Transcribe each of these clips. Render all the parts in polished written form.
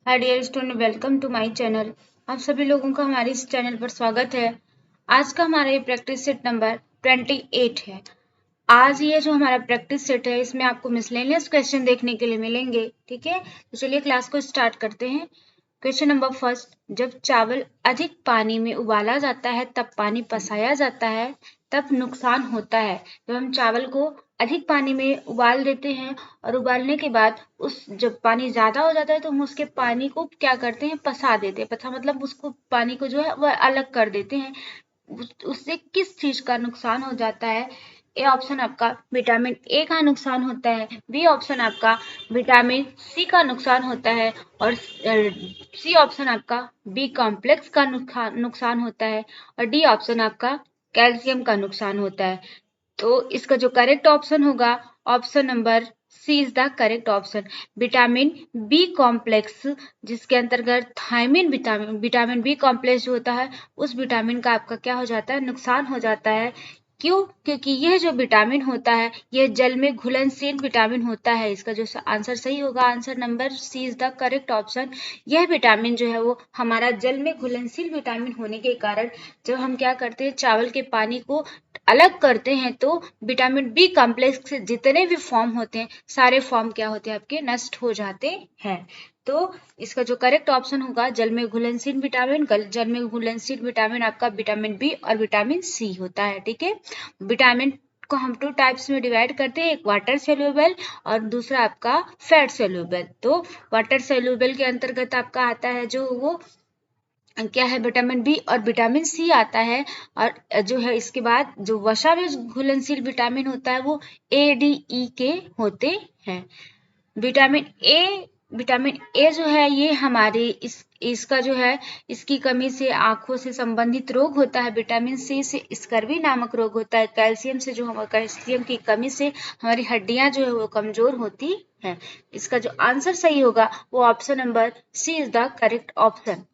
Hi dear student, welcome to my channel. आप सभी लोगों का हमारे इस चैनल पर स्वागत है। आज का हमारा ये प्रैक्टिस सेट नंबर 28 है। आज ये जो हमारा प्रैक्टिस सेट है इसमें आपको मिसलेनियस क्वेश्चन देखने के लिए मिलेंगे। ठीक है, तो चलिए क्लास को स्टार्ट करते हैं। क्वेश्चन नंबर फर्स्ट, जब चावल अधिक पानी में उबाला जाता है तब पानी पसाया जाता है, तब नुकसान होता है। जब हम चावल को अधिक पानी में उबाल देते हैं और उबालने के बाद जब पानी ज्यादा हो जाता है तो हम उसके पानी को क्या करते हैं, पसा देते हैं। पसा मतलब उसको पानी को जो है वह अलग कर देते हैं। उससे किस चीज का नुकसान हो जाता है? ए ऑप्शन आपका विटामिन ए का नुकसान होता है, बी ऑप्शन आपका विटामिन सी का नुकसान होता है और सी ऑप्शन आपका बी कॉम्प्लेक्स का नुकसान होता है और डी ऑप्शन आपका कैल्शियम का नुकसान होता है। तो इसका जो करेक्ट ऑप्शन होगा option number C is the correct option. Vitamin B complex, जिसके अंतर्गत थायमिन विटामिन बी कॉम्प्लेक्स जो होता है उस विटामिन का आपका क्या हो जाता है, नुकसान हो जाता है। क्यों? क्योंकि यह जो विटामिन होता है यह जल में घुलनशील विटामिन होता है। इसका जो आंसर सही होगा, answer number C is the correct option. यह विटामिन जो है वो हमारा जल में घुलनशील विटामिन होने के कारण जब हम क्या करते हैं, चावल के पानी को अलग करते हैं तो विटामिन बी कॉम्प्लेक्स के जितने भी फॉर्म होते हैं सारे फॉर्म क्या होते हैं, आपके नष्ट हो जाते हैं। तो इसका जो करेक्ट ऑप्शन होगा जल में घुलनशील विटामिन, जल में घुलनशील विटामिन आपका विटामिन बी और विटामिन सी होता है। ठीक है, विटामिन को हम 2 टाइप्स में डिवाइड करते हैं, एक वाटर सोल्यूबल और दूसरा आपका फैट सोल्यूबल। तो वाटर सोल्यूबल के अंतर्गत आपका आता है जो वो क्या है, विटामिन बी और विटामिन सी आता है। और जो है इसके बाद जो वसा में घुलनशील विटामिन होता है वो ए डी ई के होते हैं। विटामिन ए जो है ये हमारे इसका जो है इसकी कमी से आंखों से संबंधित रोग होता है। विटामिन सी से स्कर्वी नामक रोग होता है। कैल्शियम से जो हमारे कैल्शियम की कमी से हमारी हड्डियां जो है वो कमजोर होती हैं। इसका जो आंसर सही होगा वो option number C is the correct option.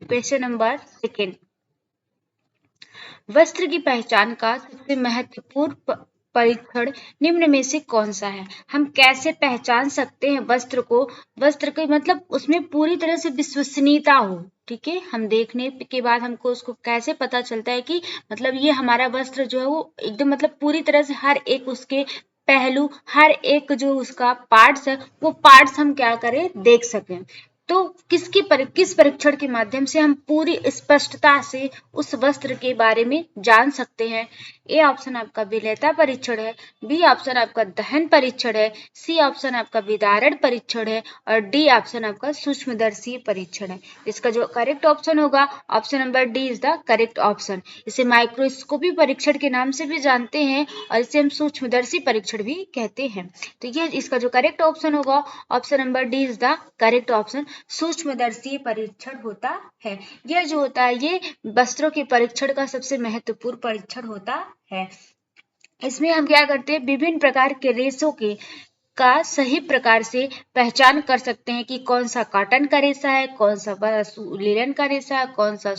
Question number second, वस्त्र की पहचान का सबसे महत्वपूर्ण परीक्षण निम्न में से कौन सा है? हम कैसे पहचान सकते हैं वस्त्र को? वस्त्र के मतलब उसमें पूरी तरह से विश्वसनीयता हो। ठीक है, हम देखने के बाद हमको उसको कैसे पता चलता है कि मतलब ये हमारा वस्त्र जो है वो एकदम मतलब पूरी तरह से हर एक उसके पहलू, हर एक जो उसका पार्ट्स है वो पार्ट्स हम क्या करें, देख सकें। तो किस परीक्षण के माध्यम से हम पूरी स्पष्टता से उस वस्त्र के बारे में जान सकते हैं? ए ऑप्शन आपका विलेयता परीक्षण है, बी ऑप्शन आपका दहन परीक्षण है, सी ऑप्शन आपका विदारण परीक्षण है और डी ऑप्शन आपका सूक्ष्मदर्शी परीक्षण है। इसका जो करेक्ट ऑप्शन होगा option number D is the correct option. इसे माइक्रोस्कोपी परीक्षण के नाम से भी जानते हैं और इसे हम सूक्ष्मदर्शी परीक्षण भी कहते हैं। तो ये इसका जो करेक्ट ऑप्शन होगा option number D is the correct option. सूक्ष्मदर्शी परीक्षण होता है, यह जो होता है ये वस्त्रों के परीक्षण का सबसे महत्वपूर्ण परीक्षण होता है। इसमें हम क्या करते हैं, विभिन्न प्रकार के रेशों के का सही प्रकार से पहचान कर सकते हैं कि कौन सा कॉटन का रेशा है, कौन सा लिनन का रेशा है, कौन सा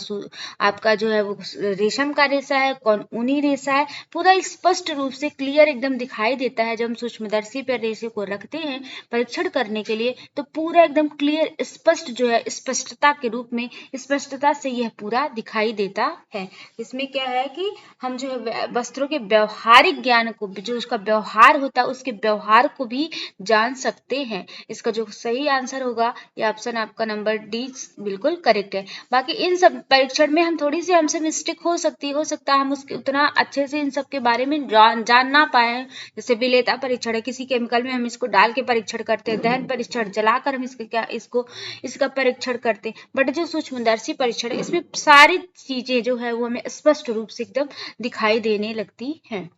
आपका जो है वो रेशम का रेशा है, कौन ऊनी रेशा है। पूरा स्पष्ट रूप से क्लियर एकदम दिखाई देता है। जब हम सूक्ष्मदर्शी पर रेशे को रखते हैं परीक्षण करने के लिए तो पूरा एकदम क्लियर स्पष्ट जो है स्पष्टता के रूप में स्पष्टता से यह पूरा दिखाई देता है। इसमें क्या है कि हम जो है वस्त्रों के व्यवहारिक ज्ञान को, जो उसका व्यवहार होता है उसके व्यवहार को भी जान सकते हैं। इसका जो सही आंसर होगा ये ऑप्शन आपका नंबर डी बिल्कुल करेक्ट है। बाकी इन सब परीक्षण में हम थोड़ी सी हमसे मिस्टेक हो सकता है हम उसके उतना अच्छे से इन सब के बारे में जान ना पाए। जैसे विलेयता परीक्षण है, किसी केमिकल में हम इसको डाल के परीक्षण करते हैं, दहन परीक्षण जलाकर हम इसका परीक्षण करते हैं। बट जो सूक्ष्मदर्शी परीक्षण है इसमें सारी चीजें जो है वो हमें स्पष्ट रूप से एकदम दिखाई देने लगती हैं।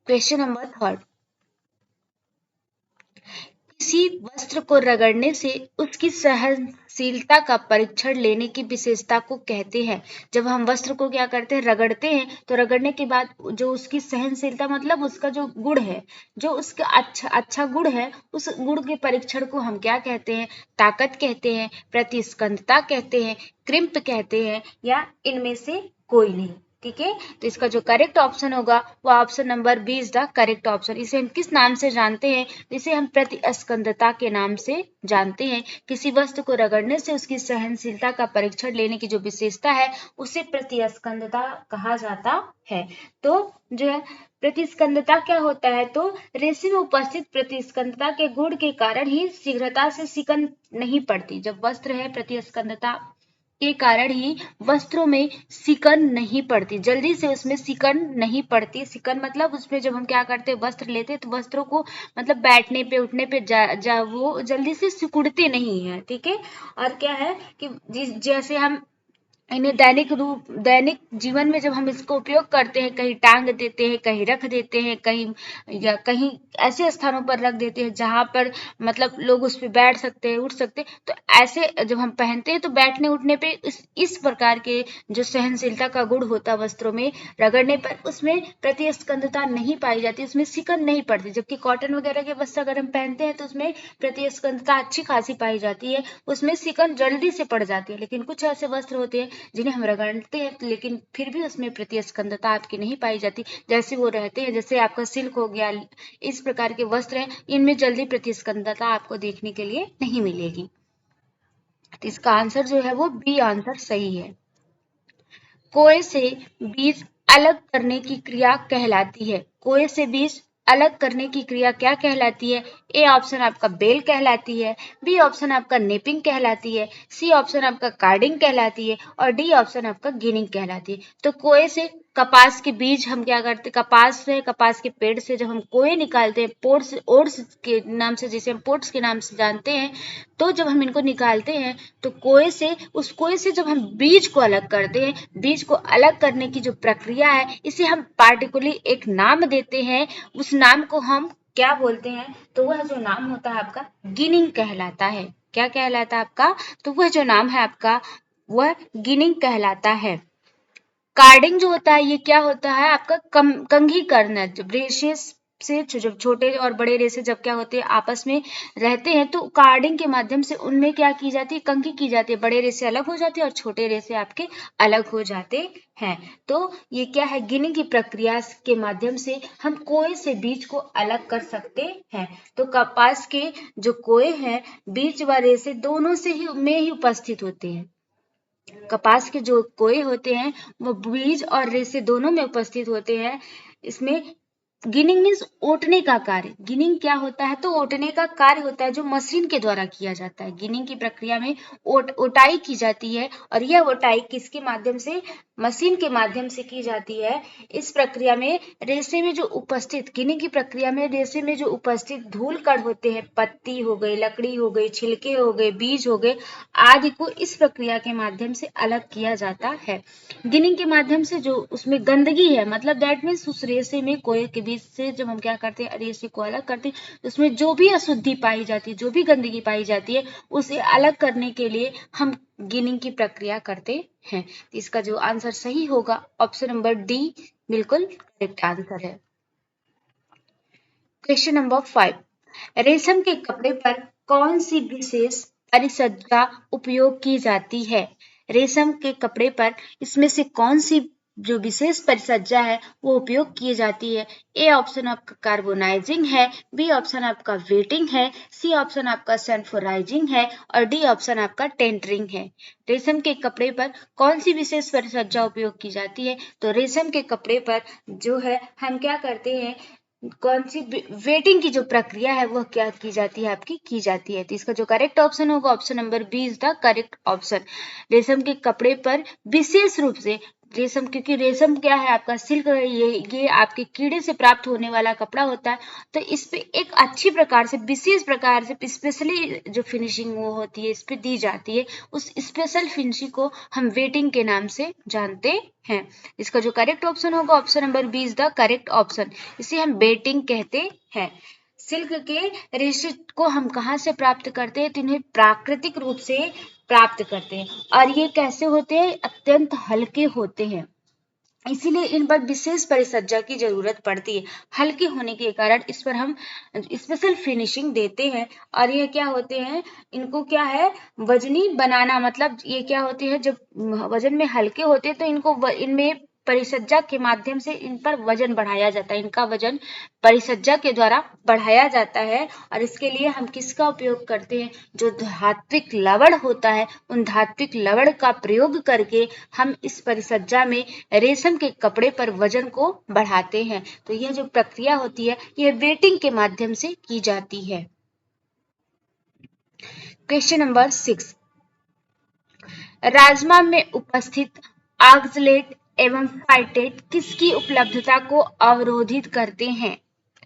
क्वेश्चन नंबर थर्ड, किसी वस्त्र को रगड़ने से उसकी सहनशीलता का परीक्षण लेने की विशेषता को कहते हैं। जब हम वस्त्र को क्या करते हैं, रगड़ते हैं तो रगड़ने के बाद जो उसकी सहनशीलता मतलब उसका जो गुण है, जो उसका अच्छा गुण है, उस गुण के परीक्षण को हम क्या कहते हैं, ताकत कहते हैं, प्रतिस्कंदता कहते हैं, क्रिम्प कहते हैं या इनमें से कोई नहीं। ठीक है, तो इसका जो करेक्ट ऑप्शन होगा वो option number B is the correct option. इसे हम किस नाम से जानते हैं? इसे हम प्रतिस्कंदता के नाम से जानते हैं। किसी वस्तु को रगड़ने से उसकी सहनशीलता का परीक्षण लेने की जो विशेषता है उसे प्रतिस्कंदता कहा जाता है। तो जो है प्रतिस्कंदता क्या होता है? तो रेशे में उपस्थित प्रतिस्कंदता के गुण के कारण ही शीघ्रता से सिकन नहीं पड़ती। जब वस्त्र है प्रतिस्कंदता के कारण ही वस्त्रों में सिकन नहीं पड़ती, जल्दी से उसमें सिकन नहीं पड़ती। सिकन मतलब उसमें जब हम क्या करते हैं, वस्त्र लेते हैं तो वस्त्रों को मतलब बैठने पे उठने पे वो जल्दी से सिकुड़ते नहीं है। ठीक है, और क्या है कि जैसे हम इन्हें दैनिक जीवन में जब हम इसको उपयोग करते हैं, कहीं टांग देते हैं, कहीं रख देते हैं, कहीं या कहीं ऐसे स्थानों पर रख देते हैं जहां पर मतलब लोग उस पर बैठ सकते हैं, उठ सकते हैं, तो ऐसे जब हम पहनते हैं तो बैठने उठने पे इस प्रकार के जो सहनशीलता का गुण होता है वस्त्रों में, रगड़ने पर उसमें प्रतिस्कंदता नहीं पाई जाती, उसमें सिकन नहीं पड़ती। जबकि कॉटन वगैरह के वस्त्र अगर हम पहनते हैं तो उसमें प्रतिस्कंदता अच्छी खासी पाई जाती है, उसमें सिकन जल्दी से पड़ जाती है। लेकिन कुछ ऐसे वस्त्र होते हैं जिन्हें हम रगड़ते हैं लेकिन फिर भी उसमें प्रतिस्कंदता आपकी नहीं पाई जाती, जैसे वो रहते हैं, जैसे आपका सिल्क हो गया, इस प्रकार के वस्त्र हैं, इनमें जल्दी प्रतिस्कंदता आपको देखने के लिए नहीं मिलेगी। तो इसका आंसर जो है वो बी आंसर सही है। कोए से बीज अलग करने की क्रिया कहलाती है। कोए से बीज अलग करने की क्रिया क्या कहलाती है? ए ऑप्शन आपका बेल कहलाती है, बी ऑप्शन आपका नेपिंग कहलाती है, सी ऑप्शन आपका कार्डिंग कहलाती है और डी ऑप्शन आपका गिनिंग कहलाती है। तो कोए से कपास के बीज हम क्या करते हैं, कपास के पेड़ से जब हम कोए निकालते हैं, ओट्स के नाम से, जिसे हम पोट्स के नाम से जानते हैं, तो जब हम इनको निकालते हैं तो उस कोए से जब हम बीज को अलग करते हैं, बीज को अलग करने की जो प्रक्रिया है इसे हम पार्टिकुलरली एक नाम देते हैं। उस नाम को हम क्या बोलते हैं? तो वह जो नाम होता है आपका गिनिंग कहलाता है। क्या कहलाता है आपका? तो वह जो नाम है आपका वह गिनिंग कहलाता है। कार्डिंग जो होता है ये क्या होता है आपका कंघीकरण। जब रेशे से जब छोटे और बड़े रेशे जब क्या होते हैं आपस में रहते हैं तो कार्डिंग के माध्यम से उनमें क्या की जाती है, कंघी की जाती है, बड़े रेशे अलग हो जाते हैं और छोटे रेशे आपके अलग हो जाते हैं। तो ये क्या है, गिनिंग की प्रक्रिया के माध्यम से हम कोए से बीज को अलग कर सकते हैं। तो कपास के जो कोए हैं बीज व रेशे दोनों से ही में ही उपस्थित होते हैं। कपास के जो कोए होते हैं वो बीज और रेशे दोनों में उपस्थित होते हैं। इसमें गिनिंग मीन्स ओटने का कार्य। गिनिंग क्या होता है? तो ओटने का कार्य होता है जो मशीन के द्वारा किया जाता है। गिनिंग की प्रक्रिया में ओटाई की जाती है और यह ओटाई किसके माध्यम से? मशीन के माध्यम से की जाती है। इस प्रक्रिया में रेशे में जो उपस्थित गिनिंग की प्रक्रिया में रेशे में जो उपस्थित धूल कण होते हैं, पत्ती हो गई, लकड़ी हो गई, छिलके हो गए, बीज हो गए आदि को इस प्रक्रिया के माध्यम से अलग किया जाता है। गिनिंग के माध्यम से जो उसमें गंदगी है, मतलब दैट मीन्स उस रेशे में कोए के बीच से जब हम क्या करते हैं, रेशे को अलग करते हैं, उसमें जो भी अशुद्धि पाई जाती है, जो भी गंदगी पाई जाती है, उसे अलग करने के लिए हम गिनिंग की प्रक्रिया करते हैं। तो इसका जो आंसर सही होगा ऑप्शन नंबर डी बिल्कुल करेक्ट आंसर है। क्वेश्चन नंबर 5, रेशम के कपड़े पर कौन सी विशेष परिसज्जा उपयोग की जाती है? रेशम के कपड़े पर इसमें से कौन सी जो विशेष परिसज्जा है वो उपयोग की जाती है? ए ऑप्शन आपका कार्बोनाइजिंग है, बी ऑप्शन आपका वेटिंग है, सी ऑप्शन आपका सल्फराइजिंग है और डी ऑप्शन आपका टेंटरिंग है। रेशम के कपड़े पर कौन सी विशेष परिसज्जा उपयोग की जाती है? तो रेशम के कपड़े पर जो है हम क्या करते हैं, कौन सी वेटिंग की जो प्रक्रिया है वह क्या की जाती है, आपकी की जाती है। तो इसका जो करेक्ट ऑप्शन होगा option number B is the correct option. रेशम के कपड़े पर विशेष रूप से रेशम, क्योंकि रेशम क्या है आपका सिल्क, ये आपके कीड़े से प्राप्त होने वाला कपड़ा होता है, तो इस पे एक अच्छी प्रकार से विशेष प्रकार से स्पेशली जो फिनिशिंग वो होती है इस पे दी जाती है। उस स्पेशल फिनिशिंग को हम वेटिंग के नाम से जानते हैं। इसका जो करेक्ट ऑप्शन होगा option number B is the correct option. इसे हम बेटिंग कहते हैं। सिल्क के रेशे को हम कहाँ से प्राप्त करते हैं? तो इन्हें प्राकृतिक रूप से प्राप्त करते हैं और ये कैसे होते हैं? अत्यंत हल्के होते हैं, इसीलिए इन पर विशेष परिसज्जा की जरूरत पड़ती है। हल्के होने के कारण इस पर हम स्पेशल फिनिशिंग देते हैं और ये क्या होते हैं, इनको क्या है वजनी बनाना, मतलब ये क्या होते हैं जब वजन में हल्के होते हैं तो इनको इनमें परिसज्जा के माध्यम से इन पर वजन बढ़ाया जाता है, इनका वजन परिसज्जा के द्वारा बढ़ाया जाता है। और इसके लिए हम किसका उपयोग करते हैं, जो धात्विक लवण होता है उन धात्विक लवण का प्रयोग करके हम इस परिसज्जा में रेशम के कपड़े पर वजन को बढ़ाते हैं। तो यह जो प्रक्रिया होती है यह वेटिंग के माध्यम से की जाती है। क्वेश्चन नंबर 6, राजमा में उपस्थित ऑक्सलेट एवं फाइटेट किसकी उपलब्धता को अवरोधित करते हैं।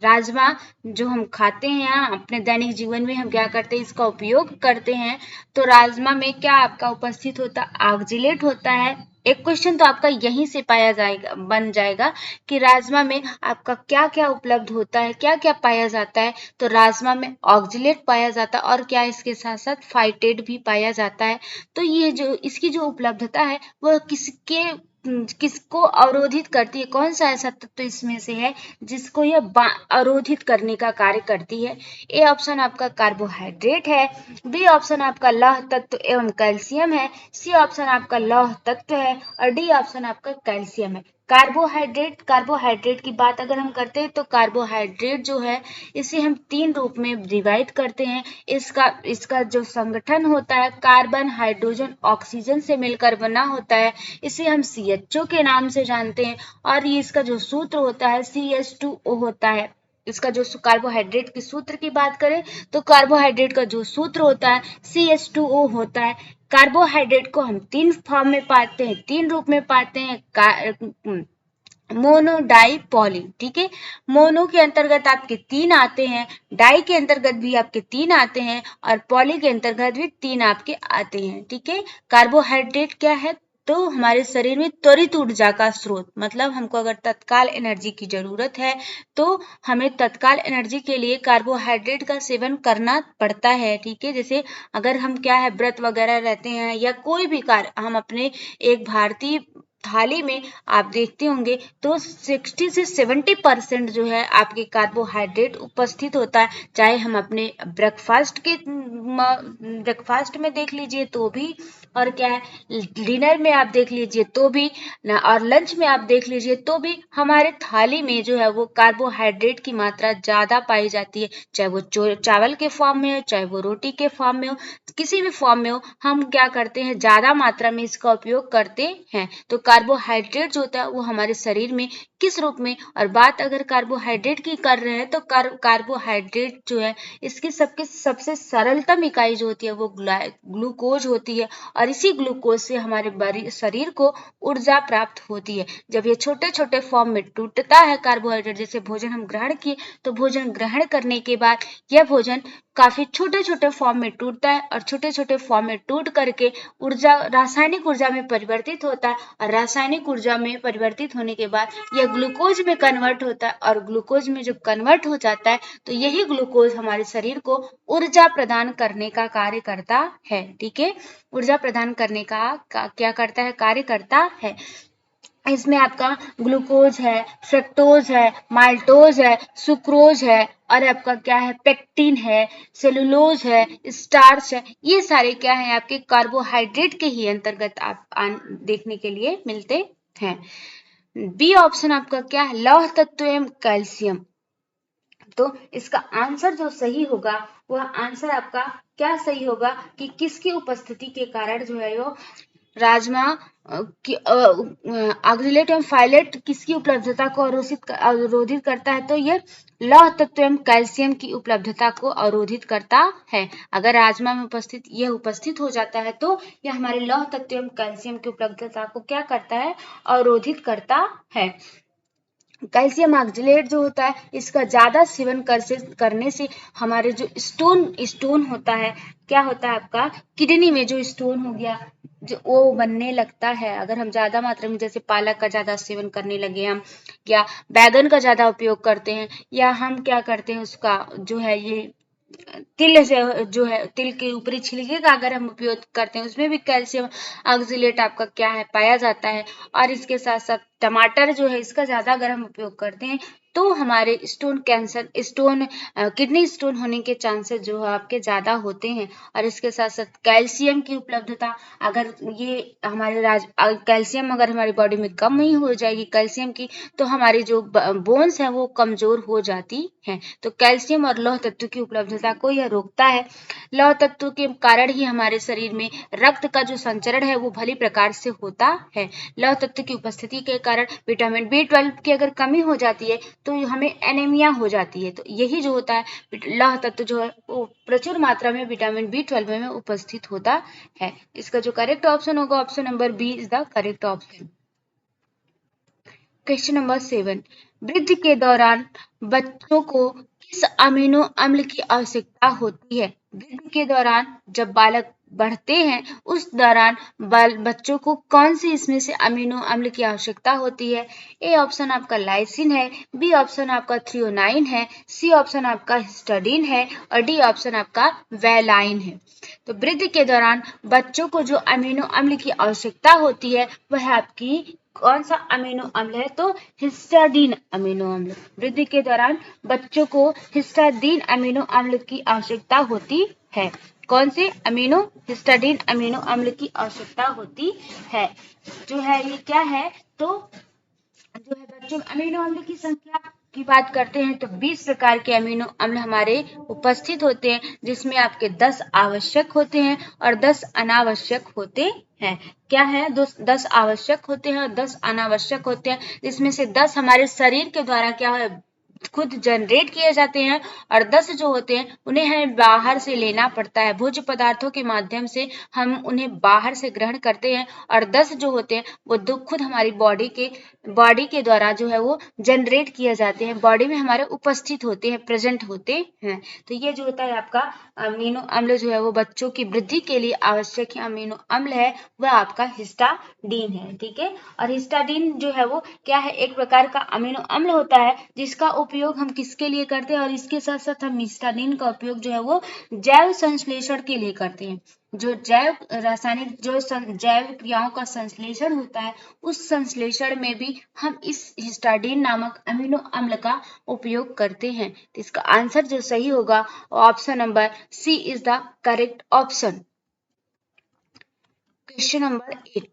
राजमा जो हम खाते हैं अपने दैनिक जीवन में, हम क्या करते हैं, इसका उपयोग करते हैं। तो राजमा में क्या आपका उपस्थित होता है, ऑक्सलेट होता है। एक क्वेश्चन तो आपका यहीं से पाया जाएगा, बन जाएगा कि राजमा में आपका क्या क्या उपलब्ध होता है, क्या क्या पाया जाता है। तो राजमा में ऑक्सलेट पाया जाता है और क्या इसके साथ साथ फाइटेट भी पाया जाता है। तो ये जो इसकी जो उपलब्धता है वह किसको अवरोधित करती है, कौन सा ऐसा तत्व इसमें से है जिसको यह अवरोधित करने का कार्य करती है। ए ऑप्शन आपका कार्बोहाइड्रेट है, बी ऑप्शन आपका लौह तत्व एवं कैल्शियम है, सी ऑप्शन आपका लौह तत्व है और डी ऑप्शन आपका कैल्शियम है। कार्बोहाइड्रेट की बात अगर हम करते हैं तो कार्बोहाइड्रेट जो है इसे हम 3 रूप में डिवाइड करते हैं। इसका जो संगठन होता है कार्बन हाइड्रोजन ऑक्सीजन से मिलकर बना होता है, इसे हम CHO के नाम से जानते हैं। और ये इसका जो सूत्र होता है CH2O होता है। इसका जो कार्बोहाइड्रेट के सूत्र की बात करें तो कार्बोहाइड्रेट का जो सूत्र होता है CH2O होता है। कार्बोहाइड्रेट को हम 3 फॉर्म में पाते हैं, 3 रूप में पाते हैं, मोनो डाई पॉली। ठीक है, मोनो के अंतर्गत आपके 3 आते हैं, डाई के अंतर्गत भी आपके 3 आते हैं और पॉली के अंतर्गत भी 3 आपके आते हैं। ठीक है, कार्बोहाइड्रेट क्या है, तो हमारे शरीर में त्वरित ऊर्जा का स्रोत, मतलब हमको अगर तत्काल एनर्जी की जरूरत है तो हमें तत्काल एनर्जी के लिए कार्बोहाइड्रेट का सेवन करना पड़ता है। ठीक है, जैसे अगर हम क्या है व्रत वगैरह रहते हैं या कोई भी कार्य हम अपने एक भारतीय थाली में आप देखते होंगे तो 60 से 70% जो है आपके कार्बोहाइड्रेट उपस्थित होता है। चाहे हम अपने ब्रेकफास्ट में देख लीजिए तो भी, और क्या है डिनर में आप देख लीजिए तो भी ना, और लंच में आप देख लीजिए तो भी हमारे थाली में जो है वो कार्बोहाइड्रेट की मात्रा ज्यादा पाई जाती है। चाहे वो चावल के फॉर्म में हो, चाहे वो रोटी के फॉर्म में हो, किसी भी फॉर्म में हो, हम क्या करते हैं ज्यादा मात्रा में इसका उपयोग करते हैं। तो कार्बोहाइड्रेट जो होता है वो हमारे शरीर में किस रूप में, और बात अगर कार्बोहाइड्रेट की कर रहे हैं तो कार्बोहाइड्रेट जो है इसकी सबसे सरलतम इकाई जो होती है वो ग्लूकोज होती है और इसी ग्लूकोज से हमारे शरीर को ऊर्जा प्राप्त होती है। जब ये छोटे छोटे फॉर्म में टूटता है कार्बोहाइड्रेट, जैसे भोजन हम ग्रहण किए तो भोजन ग्रहण करने के बाद यह भोजन काफी छोटे छोटे फॉर्म में टूटता है और छोटे छोटे फॉर्म में टूट करके रासायनिक ऊर्जा में परिवर्तित होता है और रासायनिक ऊर्जा में परिवर्तित होने के बाद यह ग्लूकोज में कन्वर्ट होता है और ग्लूकोज में जब कन्वर्ट हो जाता है तो यही ग्लूकोज हमारे शरीर को ऊर्जा प्रदान करने का कार्य करता है। ठीक है, ऊर्जा प्रदान करने का क्या करता है, कार्य करता है। इसमें आपका ग्लूकोज है, फ्रक्टोज है, माल्टोज है, सुक्रोज है और आपका क्या है पेक्टिन है, सेलुलोज है, स्टार्च है, ये सारे क्या है आपके कार्बोहाइड्रेट के ही अंतर्गत आप देखने के लिए मिलते हैं। बी ऑप्शन आपका क्या है, लौह तत्व एवं कैल्शियम। तो इसका आंसर जो सही होगा वह आंसर आपका क्या सही होगा कि किसकी उपस्थिति के कारण जो है वो राजमा ऑक्सलेट एवं फाइलेट किसकी उपलब्धता को अवरोधित करता है, तो यह लौह तत्व एवं कैल्शियम की उपलब्धता को अवरोधित करता है। अगर राजमा में उपस्थित हो जाता है तो यह हमारे लौह तत्व एवं कैल्शियम की उपलब्धता को क्या करता है, अवरोधित करता है। कैल्शियम ऑक्सलेट जो होता है इसका ज्यादा सेवन करने से हमारे जो स्टोन होता है, क्या होता है आपका किडनी में जो स्टोन हो गया जो वो बनने लगता है। अगर हम ज्यादा मात्रा में जैसे पालक का ज्यादा सेवन करने लगे हम, या बैगन का ज्यादा उपयोग करते हैं, या हम क्या करते हैं उसका जो है ये तिल से जो है तिल के ऊपरी छिलके का अगर हम उपयोग करते हैं उसमें भी कैल्शियम ऑक्सलेट आपका क्या है पाया जाता है। और इसके साथ साथ टमाटर जो है इसका ज्यादा अगर हम उपयोग करते हैं तो हमारे किडनी स्टोन होने के चांसेस जो है आपके ज्यादा होते हैं। और इसके साथ साथ कैल्शियम की उपलब्धता, अगर ये कैल्शियम अगर हमारी बॉडी में कम ही हो जाएगी कैल्शियम की, तो हमारी जो बोन्स है वो कमजोर हो जाती है। तो कैल्शियम और लौह तत्व की उपलब्धता को यह रोकता है। लौह तत्व के कारण ही हमारे शरीर में रक्त का जो संचरण है वो भली प्रकार से होता है। लौह तत्व की उपस्थिति के कारण विटामिन B12 की अगर कमी हो जाती है तो हमें एनीमिया हो जाती है। तो यही जो होता है, लौह तत्व जो है वो प्रचुर मात्रा में विटामिन B12 में उपस्थित होता है। इसका जो करेक्ट ऑप्शन होगा option number B is the correct option. Question number 7, वृद्धि के दौरान बच्चों को किस अमीनो अम्ल की आवश्यकता होती है? वृद्धि के दौरान जब बालक बढ़ते हैं उस दौरान बच्चों को कौन सी इसमें से अमीनो अम्ल की आवश्यकता होती है? ए ऑप्शन आपका लाइसिन है, बी ऑप्शन आपका थ्रियोनाइन है, सी ऑप्शन आपका हिस्टाडीन है और डी ऑप्शन आपका वेलाइन है। तो वृद्धि के दौरान बच्चों को जो अमीनो अम्ल की आवश्यकता होती है वह आपकी कौन सा अमीनो अम्ल है? तो हिस्टाडीन अमीनो अम्ल। वृद्धि के दौरान बच्चों को हिस्टाडीन अमीनो अम्ल की आवश्यकता होती है। कौन से हिस्टाडीन अमीनो अम्ल की आवश्यकता होती है। जो है ये क्या है? तो जो है बच्चों अमीनो अम्ल की संख्या की बात करते हैं तो 20 प्रकार के अमीनो अम्ल हमारे उपस्थित होते हैं, जिसमें आपके 10 आवश्यक होते हैं और 10 अनावश्यक होते हैं। क्या है? 10 आवश्यक होते हैं और 10 अनावश्यक होते हैं, जिसमें से 10 हमारे शरीर के द्वारा क्या है खुद जनरेट किए जाते हैं और 10 जो होते हैं उन्हें हमें बाहर से लेना पड़ता है। भोज्य पदार्थों के माध्यम से हम उन्हें बाहर से ग्रहण करते हैं और 10 जो होते हैं वो खुद हमारी बॉडी के द्वारा जो है वो जनरेट किए जाते हैं, बॉडी में हमारे उपस्थित होते हैं, प्रेजेंट होते हैं। तो ये जो होता है आपका अमीनो अम्ल जो है वो बच्चों की वृद्धि के लिए आवश्यक अमीनो अम्ल है वह आपका हिस्टाडीन है। ठीक है, और हिस्टाडीन जो है वो क्या है? एक प्रकार का अमीनो अम्ल होता है जिसका उपयोग हम किसके लिए करते हैं? और इसके साथ साथ हम हिस्टाडीन का उपयोग जो है वो जैव संश्लेषण के लिए करते हैं। जो जैव क्रियाओं का संश्लेषण होता है उस संश्लेषण में भी हम इस हिस्टाडीन नामक अमीनो अम्ल का उपयोग करते हैं। तो इसका आंसर जो सही होगा option number C is the correct option. Question number 8,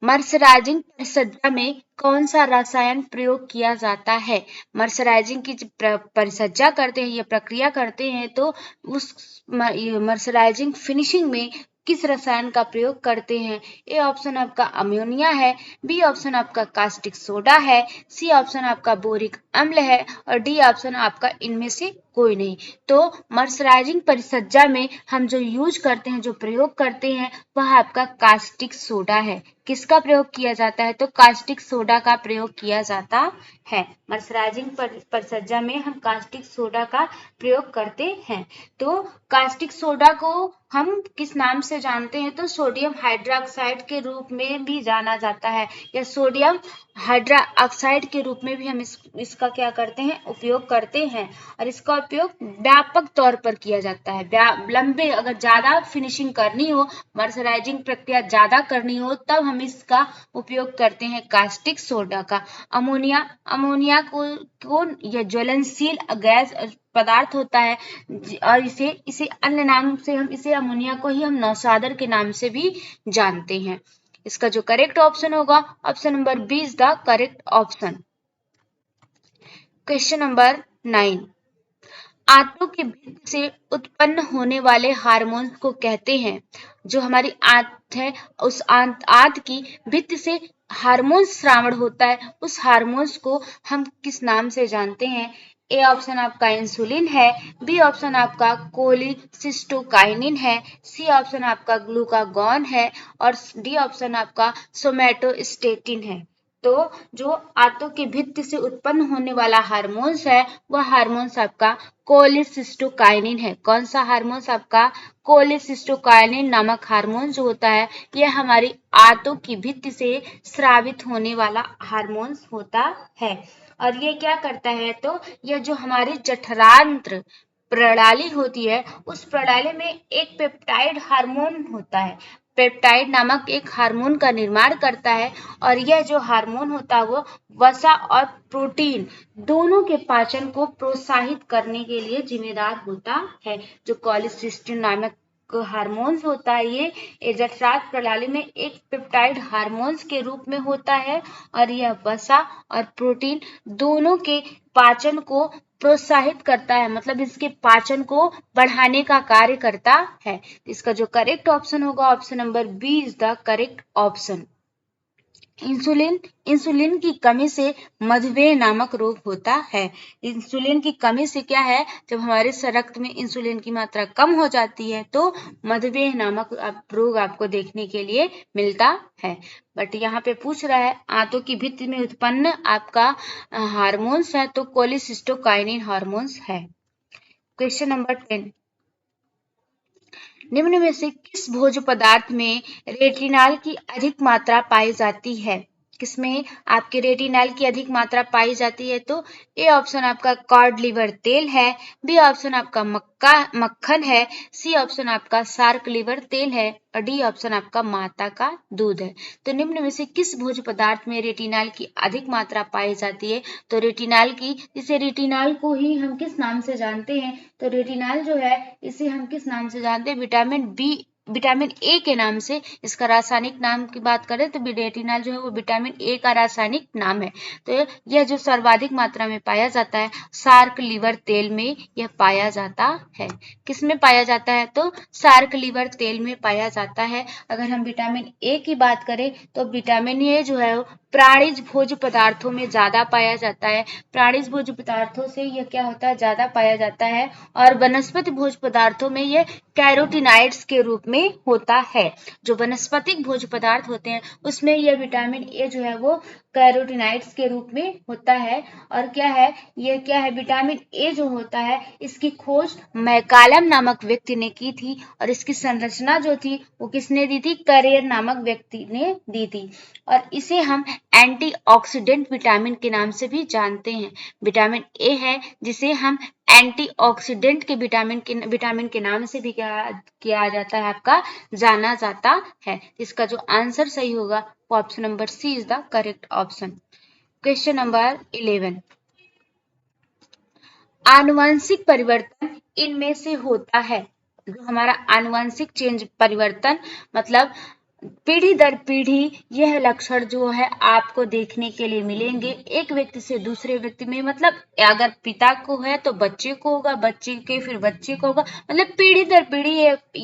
mercerising परिचर्या में कौन सा रसायन प्रयोग किया जाता है? मर्सराइजिंग की परिचर्या करते हैं या प्रक्रिया करते हैं तो उस मर्सराइजिंग फिनिशिंग में किस रसायन का प्रयोग करते हैं? ए ऑप्शन आपका अमोनिया है, बी ऑप्शन आपका कास्टिक सोडा है, सी ऑप्शन आपका बोरिक अम्ल है और डी ऑप्शन आपका इनमें से कोई नहीं। तो मर्सराइजिंग परिचर्या में हम जो यूज करते हैं, जो प्रयोग करते हैं वह आपका कास्टिक सोडा है। किसका प्रयोग किया जाता है? तो कास्टिक सोडा का प्रयोग किया जाता है। मर्सराइजिंग परिचर्या में हम कास्टिक सोडा का प्रयोग करते हैं। तो कास्टिक सोडा को हम किस नाम से जानते हैं? तो सोडियम हाइड्रोक्साइड के रूप में भी जाना जाता है या सोडियम हाइड्रोक्साइड के रूप में भी हम इसका क्या करते हैं? उपयोग करते हैं और इसका उपयोग व्यापक तौर पर किया जाता है। लंबे अगर ज्यादा फिनिशिंग करनी हो, मर्सराइजिंग प्रक्रिया ज्यादा करनी हो तब हम इसका उपयोग करते हैं कास्टिक सोडा का। अमोनिया को यह ज्वलनशील गैस पदार्थ होता है और इसे अन्य नाम से हम इसे अमोनिया को ही हम नौशादर के नाम से भी जानते हैं। इसका जो करेक्ट ऑप्शन होगा option number B is the correct option. Question number 9, आंतों के भित्ति से उत्पन्न होने वाले हार्मोन्स को कहते हैं। जो हमारी आंत है उस आंत की भित्ति से हार्मोन्स श्रावण होता है, उस हार्मोन्स को हम किस नाम से जानते हैं? ए ऑप्शन आपका इंसुलिन है, बी ऑप्शन आपका कोलिसिस्टोकाइनिन है, सी ऑप्शन आपका ग्लूकागॉन है और डी ऑप्शन आपका सोमैटोस्टेटिन है। तो जो आंतों की भित्ति से उत्पन्न होने वाला हार्मोन्स है वह हार्मोन्स आपका कोलिसिस्टोकाइनिन है। कौन सा हार्मोन्स? आपका कोलिसिस्टोकाइनिन नामक हार्मोन जो होता है यह हमारी आंतों की भित्ति से स्रावित होने वाला हार्मोन्स होता है। और ये क्या करता है? तो यह जो हमारी जठरांत्र प्रणाली होती है उस प्रणाली में एक पेप्टाइड हार्मोन होता है। पेप्टाइड नामक एक हार्मोन का निर्माण करता है और यह जो हार्मोन होता है वो वसा और प्रोटीन दोनों के पाचन को प्रोत्साहित करने के लिए जिम्मेदार होता है। जो कोलेसिस्टिन नामक हार्मोन्स होता है ये जठरांत्र प्रणाली में एक पेप्टाइड हार्मोन्स के रूप में होता है और यह वसा और प्रोटीन दोनों के पाचन को प्रोत्साहित करता है, मतलब इसके पाचन को बढ़ाने का कार्य करता है। इसका जो करेक्ट ऑप्शन होगा option number B is the correct option. Insulin की कमी से मधुमेह नामक रोग होता है। इंसुलिन की कमी से क्या है, जब हमारे रक्त में इंसुलिन की मात्रा कम हो जाती है तो मधुमेह नामक रोग आपको देखने के लिए मिलता है। बट यहाँ पे पूछ रहा है आंतों की भित्ति में उत्पन्न आपका हार्मोन्स है तो कोलिसिस्टोकाइनिन हार्मोन्स है। क्वेश्चन नंबर 10, निम्न में से किस भोज्य पदार्थ में रेटिनॉल की अधिक मात्रा पाई जाती है? किसमें आपके रेटिनॉल की अधिक मात्रा पाई जाती है? तो ए ऑप्शन आपका कॉड लिवर तेल है, बी ऑप्शन आपका मक्खन है, सी ऑप्शन आपका शार्क लिवर तेल है और डी ऑप्शन आपका माता का दूध है। तो निम्न में से किस भोज्य पदार्थ में रेटिनॉल की अधिक मात्रा पाई जाती है? तो रेटिनॉल की, इसे रेटिनॉल को ही हम किस नाम से जानते हैं? तो रेटिनॉल जो है इसे हम किस नाम से जानते हैं? विटामिन ए के नाम से। इसका रासायनिक नाम की बात करें तो रेटिनॉल जो है वो विटामिन ए का रासायनिक नाम है। तो यह जो सर्वाधिक मात्रा में पाया जाता है शार्क लिवर तेल में यह पाया जाता है। किस में पाया जाता है? तो शार्क लिवर तेल में पाया जाता है। अगर हम विटामिन ए की बात करें तो विटामिन ए जो है प्राणिज भोज्य पदार्थों में ज्यादा पाया जाता है। प्राणिज भोज्य पदार्थों से यह क्या होता है, ज्यादा पाया जाता है और वनस्पति भोज्य पदार्थों में यह कैरोटीनॉइड्स के रूप में होता है। जो वनस्पतिक भोज्य पदार्थ होते हैं उसमें यह विटामिन ए जो है वो कैरोटीनॉइड्स के रूप में होता है। और क्या है, ये क्या है, विटामिन ए जो होता है इसकी खोज मैकालम नामक व्यक्ति ने की थी और इसकी संरचना जो थी वो किसने दी थी? करेर नामक व्यक्ति ने दी थी। और इसे हम एंटीऑक्सीडेंट विटामिन के नाम से भी जानते हैं। विटामिन ए है जिसे हम एंटीऑक्सीडेंट के विटामिन के नाम से भी किया जाता है, आपका जाना जाता है। इसका जो आंसर सही होगा option number C is the correct option. Question number 11, आनुवंशिक परिवर्तन इनमें से होता है। जो हमारा आनुवंशिक चेंज परिवर्तन मतलब पीढ़ी दर पीढ़ी यह लक्षण जो है आपको देखने के लिए मिलेंगे एक व्यक्ति से दूसरे व्यक्ति में। मतलब अगर पिता को है तो बच्चे को होगा, बच्चे के फिर बच्चे को होगा, मतलब पीढ़ी दर पीढ़ी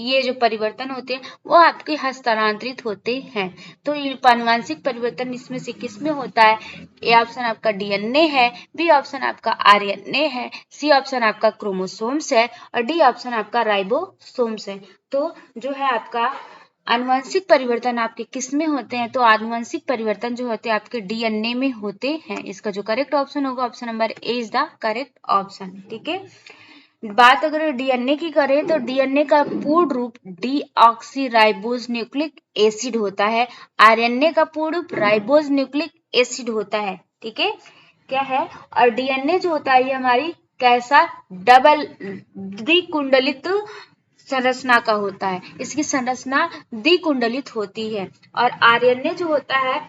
ये जो परिवर्तन होते हैं वो आपके हस्तांतरित होते हैं। तो ये आनुवंशिक परिवर्तन इसमें से किस में होता है? ए ऑप्शन आपका डीएनए है, बी ऑप्शन आपका आरएनए है, सी ऑप्शन आपका क्रोमोसोम्स है और डी ऑप्शन आपका राइबोसोम्स है। तो जो है आपका आनुवंशिक परिवर्तन आपके किस में होते हैं? तो आनुवंशिक परिवर्तन जो होते हैं आपके डीएनए में होते हैं। इसका जो करेक्ट ऑप्शन होगा option number A is the correct option. ठीक है, बात अगर डीएनए की करें तो डीएनए का पूर्ण रूप डीऑक्सीराइबोज न्यूक्लिक एसिड होता है। आरएनए का पूर्ण रूप राइबोज न्यूक्लिक एसिड होता है। ठीक है, क्या है, और डीएनए जो होता है ये हमारी कैसा डबल द्विकुंडलित संरचना का होता है। इसकी संरचना द्विकुंडलित होती है। और आरएनए जो होता है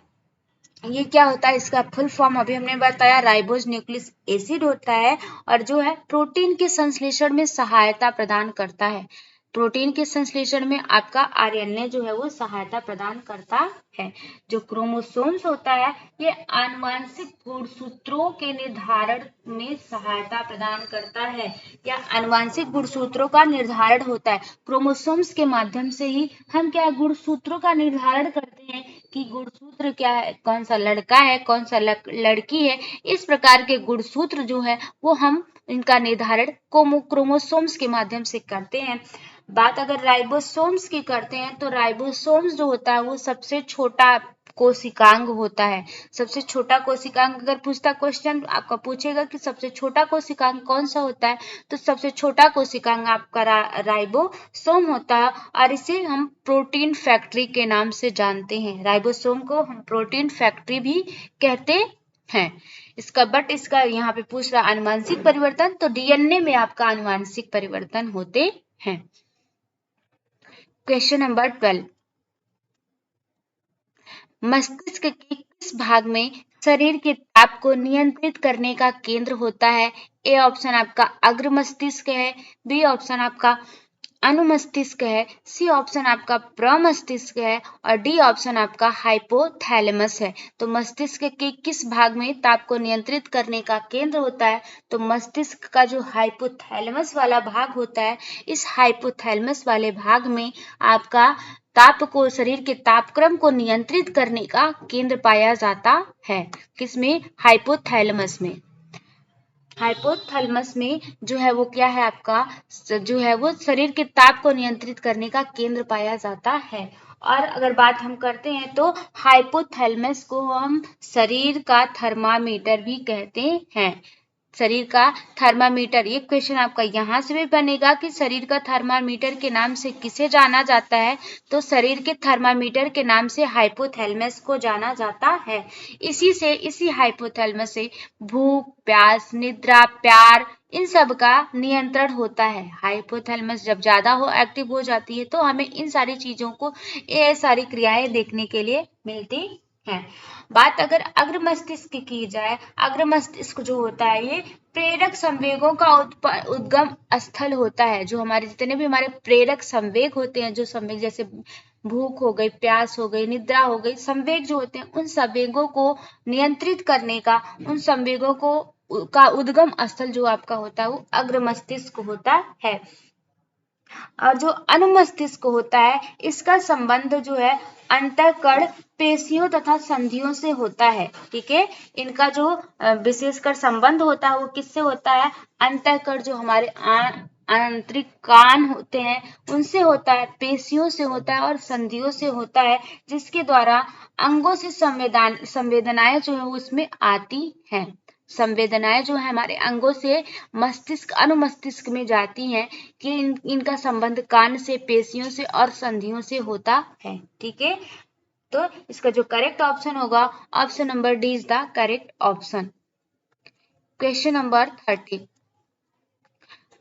ये क्या होता है, इसका फुल फॉर्म अभी हमने बताया राइबोज न्यूक्लिक एसिड होता है और जो है प्रोटीन के संश्लेषण में सहायता प्रदान करता है। प्रोटीन के संश्लेषण में आपका आरएनए जो है वो सहायता प्रदान करता है। जो क्रोमोसोम्स होता है ये आनुवंशिक गुणसूत्रों के निर्धारण में सहायता प्रदान करता है या आनुवंशिक गुणसूत्रों का निर्धारण होता है। क्रोमोसोम्स के माध्यम से ही हम क्या गुणसूत्रों का निर्धारण करते हैं कि गुणसूत्र क्या है, कौन सा लड़का है कौन सा लड़की है। इस प्रकार के गुणसूत्र जो है वो हम इनका निर्धारण क्रोमोसोम्स के माध्यम से करते हैं। बात अगर राइबोसोम्स की करते हैं तो राइबोसोम्स जो होता है वो सबसे छोटा कोशिकांग होता है। सबसे छोटा कोशिकांग अगर पूछता क्वेश्चन आपका पूछेगा कि सबसे छोटा कोशिकांग कौन सा होता है तो सबसे छोटा कोशिकांग आपका राइबोसोम होता है और इसे हम प्रोटीन फैक्ट्री के नाम से जानते हैं। राइबोसोम को हम प्रोटीन फैक्ट्री भी कहते हैं। इसका यहाँ पे पूछ रहा आनुवंशिक परिवर्तन, तो डीएनए में आपका आनुवंशिक परिवर्तन होते हैं। क्वेश्चन नंबर 12, मस्तिष्क के किस भाग में शरीर के ताप को नियंत्रित करने का केंद्र होता है? ए ऑप्शन आपका अग्र मस्तिष्क है, बी ऑप्शन आपका अनुमस्तिष्क है, सी ऑप्शन आपका प्रमस्तिष्क है और डी ऑप्शन आपका हाइपोथैलेमस है। तो मस्तिष्क के किस भाग में ताप को नियंत्रित करने का केंद्र होता है? तो मस्तिष्क का जो हाइपोथैलेमस वाला भाग होता है, इस हाइपोथैलेमस वाले भाग में आपका ताप को, शरीर के तापक्रम को नियंत्रित करने का केंद्र पाया जाता है। किसमें? हाइपोथैलेमस में। हाइपोथैलेमस में जो है वो क्या है आपका, जो है वो शरीर के ताप को नियंत्रित करने का केंद्र पाया जाता है। और अगर बात हम करते हैं तो हाइपोथैलेमस को हम शरीर का थर्मामीटर भी कहते हैं। शरीर का थर्मामीटर, ये क्वेश्चन आपका यहाँ से भी बनेगा कि शरीर का थर्मामीटर के नाम से किसे जाना जाता है? तो शरीर के थर्मामीटर के नाम से हाइपोथैलेमस को जाना जाता है। इसी हाइपोथैलेमस से भूख, प्यास, निद्रा, प्यार, इन सब का नियंत्रण होता है। हाइपोथैलेमस जब ज्यादा एक्टिव हो जाती है तो हमें इन सारी चीजों को, ये सारी क्रियाएं देखने के लिए मिलती है। बात अगर अग्र मस्तिष्क की जाए, अग्र मस्तिष्क जो होता है ये प्रेरक संवेगों का उद्गम स्थल होता है। जो हमारे जितने भी हमारे प्रेरक संवेग होते हैं, जो संवेग जैसे भूख हो गई, प्यास हो गई, निद्रा हो गई, संवेग जो होते हैं उन संवेगों को नियंत्रित करने का, उन संवेगों को का उद्गम स्थल जो आपका होता है वो अग्र मस्तिष्क होता है। और जो अनुमस्तिष्क होता है, इसका संबंध जो है अंतःकण पेशियों तथा संधियों से होता है। ठीक है, इनका जो विशेषकर संबंध होता है वो किससे होता है? अंतःकण जो हमारे आंतरिक कान होते हैं उनसे होता है, पेशियों से होता है और संधियों से होता है, जिसके द्वारा अंगों से संवेदनाएं जो है उसमें आती हैं। संवेदनाएं जो है हमारे अंगों से मस्तिष्क, अनुमस्तिष्क में जाती हैं कि इनका संबंध कान से, पेशियों से और संधियों से होता है। ठीक है, तो इसका जो करेक्ट ऑप्शन होगा, option number D is the correct option. Question number 30,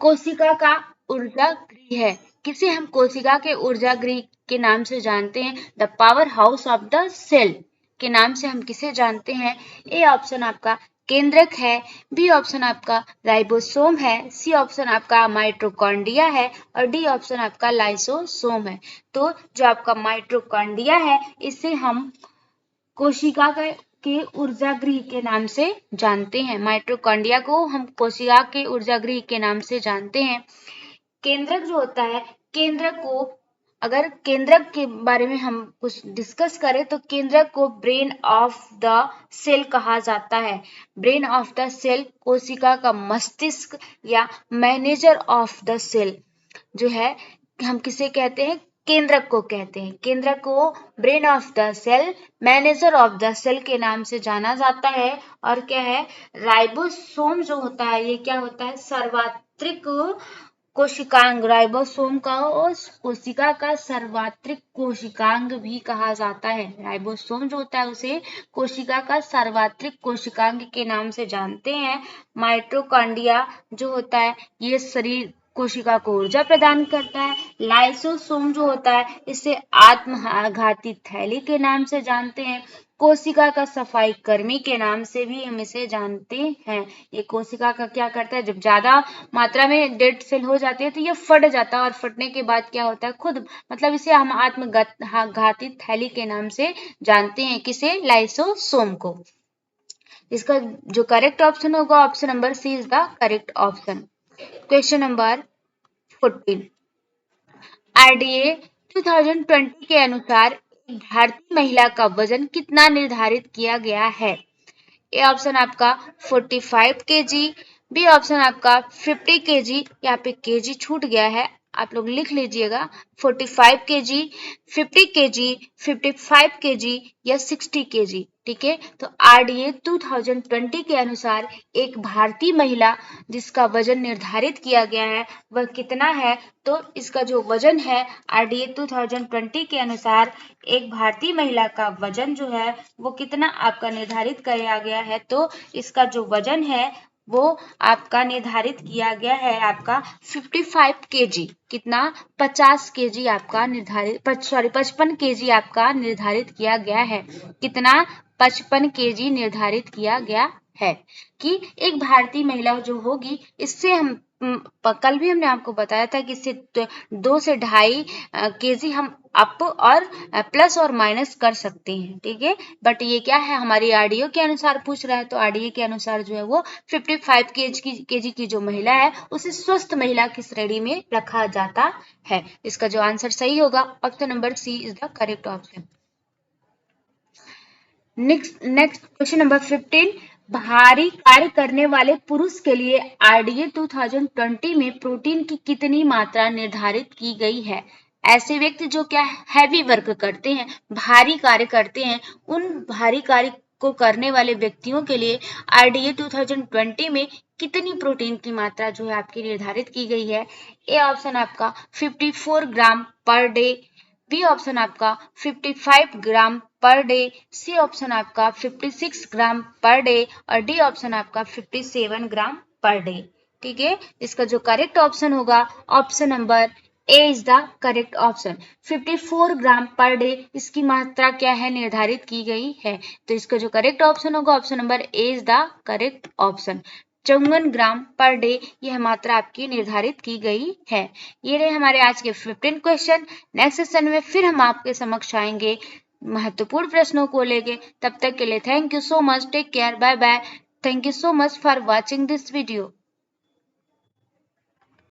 कोशिका का ऊर्जा गृह है, किसे हम कोशिका के ऊर्जा गृह के नाम से जानते हैं? The power house of the cell के नाम से हम किसे जानते हैं? ए ऑप्शन आपका केंद्रक है, बी ऑप्शन आपका राइबोसोम है, सी ऑप्शन आपका माइटोकॉन्ड्रिया है और डी ऑप्शन आपका लाइसोसोम है। तो जो आपका माइटोकॉन्ड्रिया है, इसे हम कोशिका के ऊर्जा गृह के नाम से जानते हैं। माइटोकॉन्ड्रिया को हम कोशिका के ऊर्जा गृह के नाम से जानते हैं। केंद्रक जो होता है, केंद्रक को, अगर केंद्रक के बारे में हम कुछ डिस्कस करें तो केंद्रक को ब्रेन ऑफ द सेल कहा जाता है। ब्रेन ऑफ द सेल, कोशिका का मस्तिष्क या मैनेजर ऑफ द सेल जो है, हम किसे कहते हैं? केंद्रक को कहते हैं। केंद्रक को brain of the cell, manager of the cell के नाम से जाना जाता है। और क्या है? राइबोसोम जो होता है, ये क्या होता है? सर्वात्रिक कोशिकांग। राइबोसोम का कोशिका का सर्वात्रिक कोशिकांग भी कहा जाता है। राइबोसोम जो होता है उसे कोशिका का सर्वात्रिक कोशिकांग के नाम से जानते हैं। माइटोकॉन्ड्रिया जो होता है ये शरीर, कोशिका को ऊर्जा प्रदान करता है। लाइसोसोम जो होता है इसे आत्मघाती थैली के नाम से जानते हैं। कोशिका का सफाई कर्मी के नाम से भी हम इसे जानते हैं। ये कोशिका का क्या करता है? जब ज्यादा मात्रा में डेड सेल हो जाती है तो ये फट जाता है और फटने के बाद क्या होता है? खुद, मतलब इसे हम आत्मघाती थैली के नाम से जानते हैं। किसे? लाइसोसोम को। इसका जो करेक्ट ऑप्शन होगा, option number C is the correct option. Question number 14, RDA 2020 के अनुसार एक भारतीय महिला का वजन कितना निर्धारित किया गया है? ए ऑप्शन आपका 45 केजी, बी ऑप्शन आपका 50 केजी, यहाँ पे केजी छूट गया है, आप लोग लिख लीजिएगा। 45 केजी, 50 केजी, 55 केजी या 60 केजी। ठीक है, तो आरडीए 2020 के अनुसार एक भारतीय महिला जिसका वजन निर्धारित किया गया है वह कितना है? तो इसका जो वजन है आरडीए 2020 के अनुसार एक भारतीय महिला का वजन जो है वो कितना आपका निर्धारित किया गया है? तो इसका जो वजन है वो आपका निर्धारित किया गया है आपका 55 केजी। कितना? 50 केजी आपका निर्धारित 55 केजी आपका निर्धारित किया गया है। कितना? 55 केजी निर्धारित किया गया है कि एक भारतीय महिला जो होगी, इससे हम कल भी हमने आपको बताया था कि इससे 2 से 2.5 केजी हम अप और प्लस और माइनस कर सकते हैं, ठीक है। बट ये क्या है, हमारी आरडीओ के अनुसार पूछ रहा है, तो आरडीओ के अनुसार जो है वो 55 केजी की जो महिला है उसे स्वस्थ महिला की श्रेणी में रखा जाता है। इसका जो आंसर सही होगा, option number C is the correct option. Next question number 15, भारी कार्य करने वाले पुरुष के लिए आरडीए 2020 में प्रोटीन की कितनी मात्रा निर्धारित की गई है? ऐसे व्यक्ति जो क्या हैवी वर्क करते हैं, भारी कार्य करते हैं, उन भारी कार्य को करने वाले व्यक्तियों के लिए आरडीए 2020 में कितनी प्रोटीन की मात्रा जो है आपकी निर्धारित की गई है? ए ऑप्शन आपका 54 ग्राम पर डे, बी ऑप्शन आपका 55 ग्राम पर डे, सी ऑप्शन आपका 56 ग्राम पर डे और डी ऑप्शन आपका 57 ग्राम पर डे। ठीक है, इसका जो करेक्ट ऑप्शन होगा option number A is the correct option. 54 gram per day इसकी मात्रा क्या है, निर्धारित की गई है। तो इसका जो करेक्ट ऑप्शन होगा option number A is the correct option. 54 gram per day यह मात्रा आपकी निर्धारित की गई है। ये रहे हमारे आज के 15 क्वेश्चन। नेक्स्ट सेशन में फिर हम आपके समक्ष आएंगे महत्वपूर्ण प्रश्नों को लेके। तब तक के लिए thank you so much, take care, bye bye. Thank you so much for watching this video.